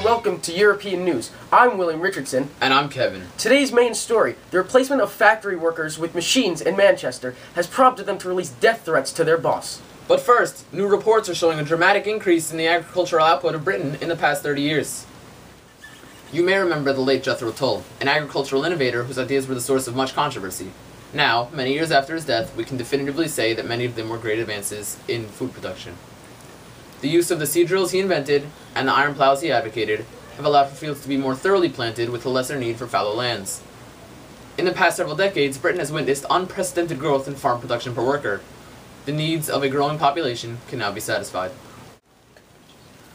welcome to European News. I'm William Richardson. And I'm Kevin. Today's main story, the replacement of factory workers with machines in Manchester, has prompted them to release death threats to their boss. But first, new reports are showing a dramatic increase in the agricultural output of Britain in the past 30 years. You may remember the late Jethro Tull, an agricultural innovator whose ideas were the source of much controversy. Now, many years after his death, we can definitively say that many of them were great advances in food production. The use of the seed drills he invented and the iron plows he advocated have allowed for fields to be more thoroughly planted with a lesser need for fallow lands. In the past several decades, Britain has witnessed unprecedented growth in farm production per worker. The needs of a growing population can now be satisfied.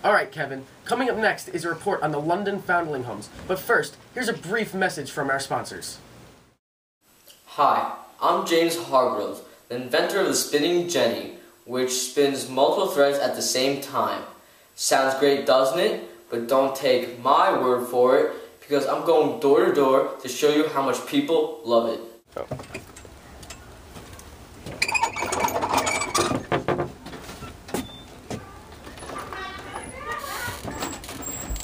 Alright, Kevin, coming up next is a report on the London foundling homes. But first, here's a brief message from our sponsors. Hi, I'm James Hargrove, the inventor of the spinning jenny, which spins multiple threads at the same time. Sounds great, doesn't it? But don't take my word for it, because I'm going door to door to show you how much people love it.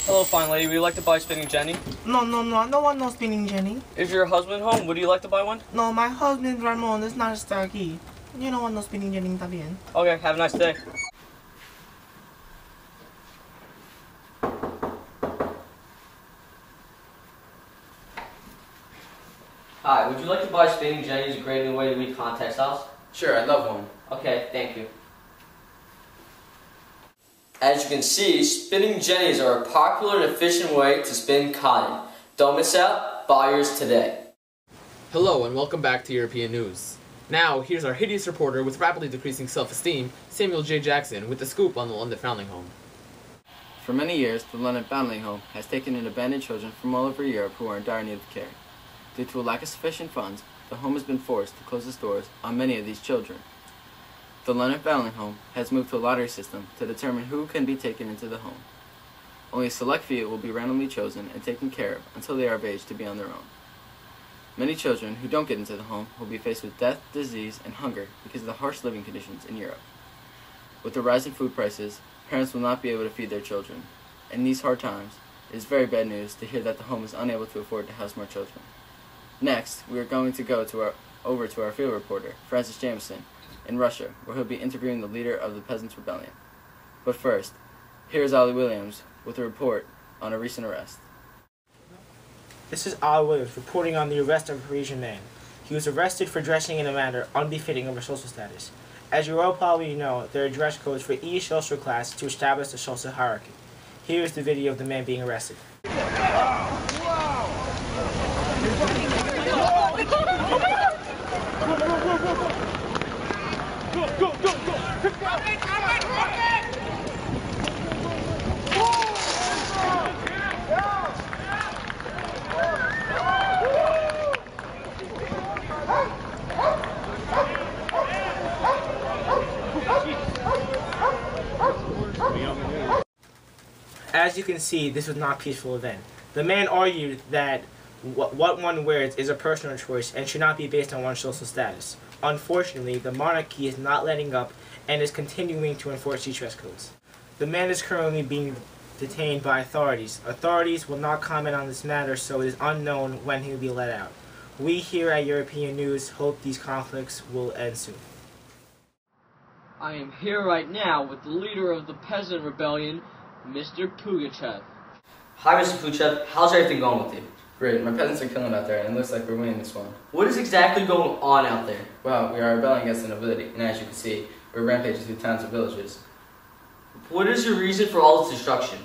Hello, fine lady. Would you like to buy spinning jenny? No, I don't want no spinning jenny. Is your husband home? Would you like to buy one? No, my husband Ramon is not a starkey. You don't want no spinning jenny, está bien. Okay, have a nice day. Hi, would you like to buy spinning jennies, a great new way to recon textiles? Sure, I'd love one. Okay, thank you. As you can see, spinning jennies are a popular and efficient way to spin cotton. Don't miss out, buy yours today. Hello and welcome back to European News. Now, here's our hideous reporter with rapidly decreasing self-esteem, Samuel J. Jackson, with the scoop on the London foundling home. For many years, the London foundling home has taken in abandoned children from all over Europe who are in dire need of care. Due to a lack of sufficient funds, the home has been forced to close its doors on many of these children. The London foundling home has moved to a lottery system to determine who can be taken into the home. Only a select few will be randomly chosen and taken care of until they are of age to be on their own. Many children who don't get into the home will be faced with death, disease, and hunger because of the harsh living conditions in Europe. With the rise in food prices, parents will not be able to feed their children. In these hard times, it is very bad news to hear that the home is unable to afford to house more children. Next, we are going to go over to our field reporter, Francis Jameson, in Russia, where he'll be interviewing the leader of the Peasants' Rebellion. But first, here is Ollie Williams with a report on a recent arrest. This is Ollie Williams reporting on the arrest of a Parisian man. He was arrested for dressing in a manner unbefitting of a social status. As you all probably know, there are dress codes for each social class to establish the social hierarchy. Here is the video of the man being arrested. As you can see, this was not a peaceful event. The man argued that what one wears is a personal choice and should not be based on one's social status. Unfortunately, the monarchy is not letting up and is continuing to enforce these dress codes. The man is currently being detained by authorities. Authorities will not comment on this matter, so it is unknown when he will be let out. We here at European News hope these conflicts will end soon. I am here right now with the leader of the Peasant Rebellion, Mr. Pugachev. Hi, Mr. Pugachev. How's everything going with you? Great, my peasants are killing out there, and it looks like we're winning this one. What is exactly going on out there? Well, we are rebelling against the nobility, and as you can see, we're rampaging through towns and villages. What is your reason for all this destruction?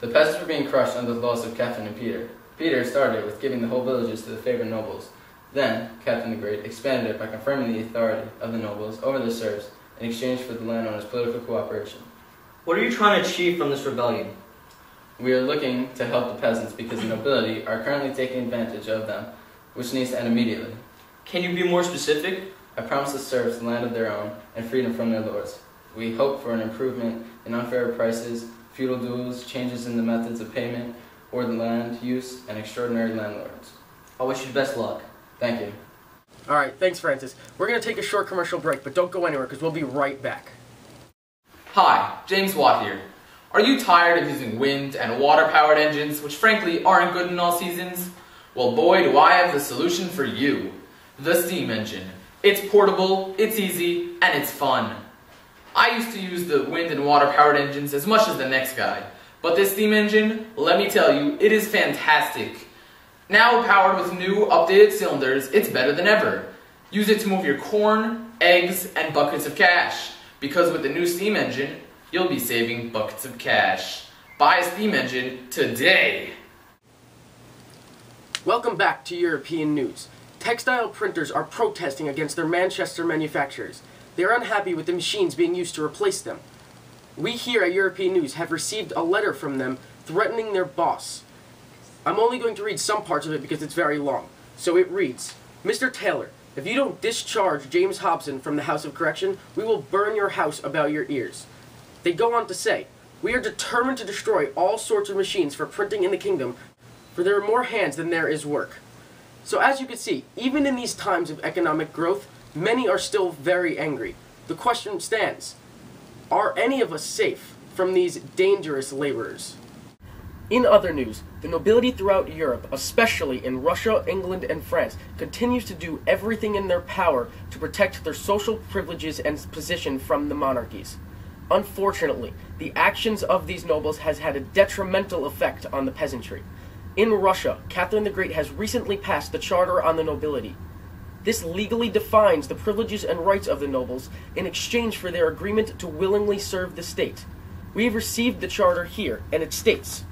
The peasants were being crushed under the laws of Catherine and Peter. Peter started with giving the whole villages to the favored nobles. Then, Catherine the Great expanded it by confirming the authority of the nobles over their serfs in exchange for the landowner's political cooperation. What are you trying to achieve from this rebellion? We are looking to help the peasants because the nobility are currently taking advantage of them, which needs to end immediately. Can you be more specific? I promise the serfs land of their own and freedom from their lords. We hope for an improvement in unfair prices, feudal duels, changes in the methods of payment or the land use, and extraordinary landlords. I wish you the best luck. Thank you. Alright, thanks Francis. We're going to take a short commercial break, but don't go anywhere because we'll be right back. Hi, James Watt here. Are you tired of using wind and water-powered engines, which frankly aren't good in all seasons? Well, boy, do I have the solution for you. The steam engine. It's portable, it's easy, and it's fun. I used to use the wind and water-powered engines as much as the next guy, but this steam engine, let me tell you, it is fantastic. Now powered with new, updated cylinders, it's better than ever. Use it to move your corn, eggs, and buckets of cash, because with the new steam engine, you'll be saving buckets of cash. Buy a steam engine today! Welcome back to European news. Textile printers are protesting against their Manchester manufacturers. They are unhappy with the machines being used to replace them. We here at European News have received a letter from them threatening their boss. I'm only going to read some parts of it because it's very long. So it reads, Mr. Taylor, if you don't discharge James Hobson from the House of Correction, we will burn your house about your ears. They go on to say, we are determined to destroy all sorts of machines for printing in the kingdom, for there are more hands than there is work. So as you can see, even in these times of economic growth, many are still very angry. The question stands, are any of us safe from these dangerous laborers? In other news, the nobility throughout Europe, especially in Russia, England, and France, continues to do everything in their power to protect their social privileges and position from the monarchies. Unfortunately, the actions of these nobles has had a detrimental effect on the peasantry. In Russia, Catherine the Great has recently passed the Charter on the Nobility. This legally defines the privileges and rights of the nobles in exchange for their agreement to willingly serve the state. We have received the Charter here, and it states,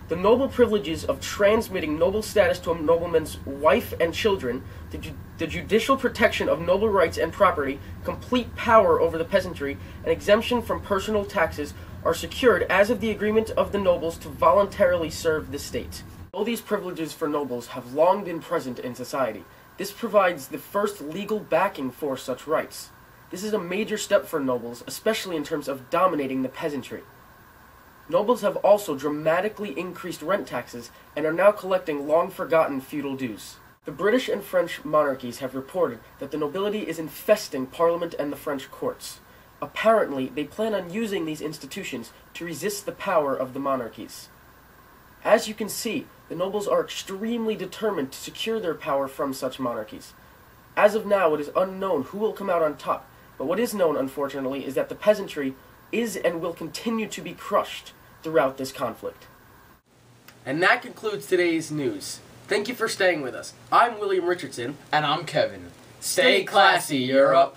the noble privileges of transmitting noble status to a nobleman's wife and children, the judicial protection of noble rights and property, complete power over the peasantry, and exemption from personal taxes are secured as of the agreement of the nobles to voluntarily serve the state. All these privileges for nobles have long been present in society. This provides the first legal backing for such rights. This is a major step for nobles, especially in terms of dominating the peasantry. Nobles have also dramatically increased rent taxes and are now collecting long-forgotten feudal dues. The British and French monarchies have reported that the nobility is infesting Parliament and the French courts. Apparently, they plan on using these institutions to resist the power of the monarchies. As you can see, the nobles are extremely determined to secure their power from such monarchies. As of now, it is unknown who will come out on top, but what is known, unfortunately, is that the peasantry is and will continue to be crushed throughout this conflict. And that concludes today's news. Thank you for staying with us. I'm William Richardson. And I'm Kevin. Stay classy, Europe!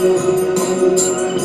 Thank you.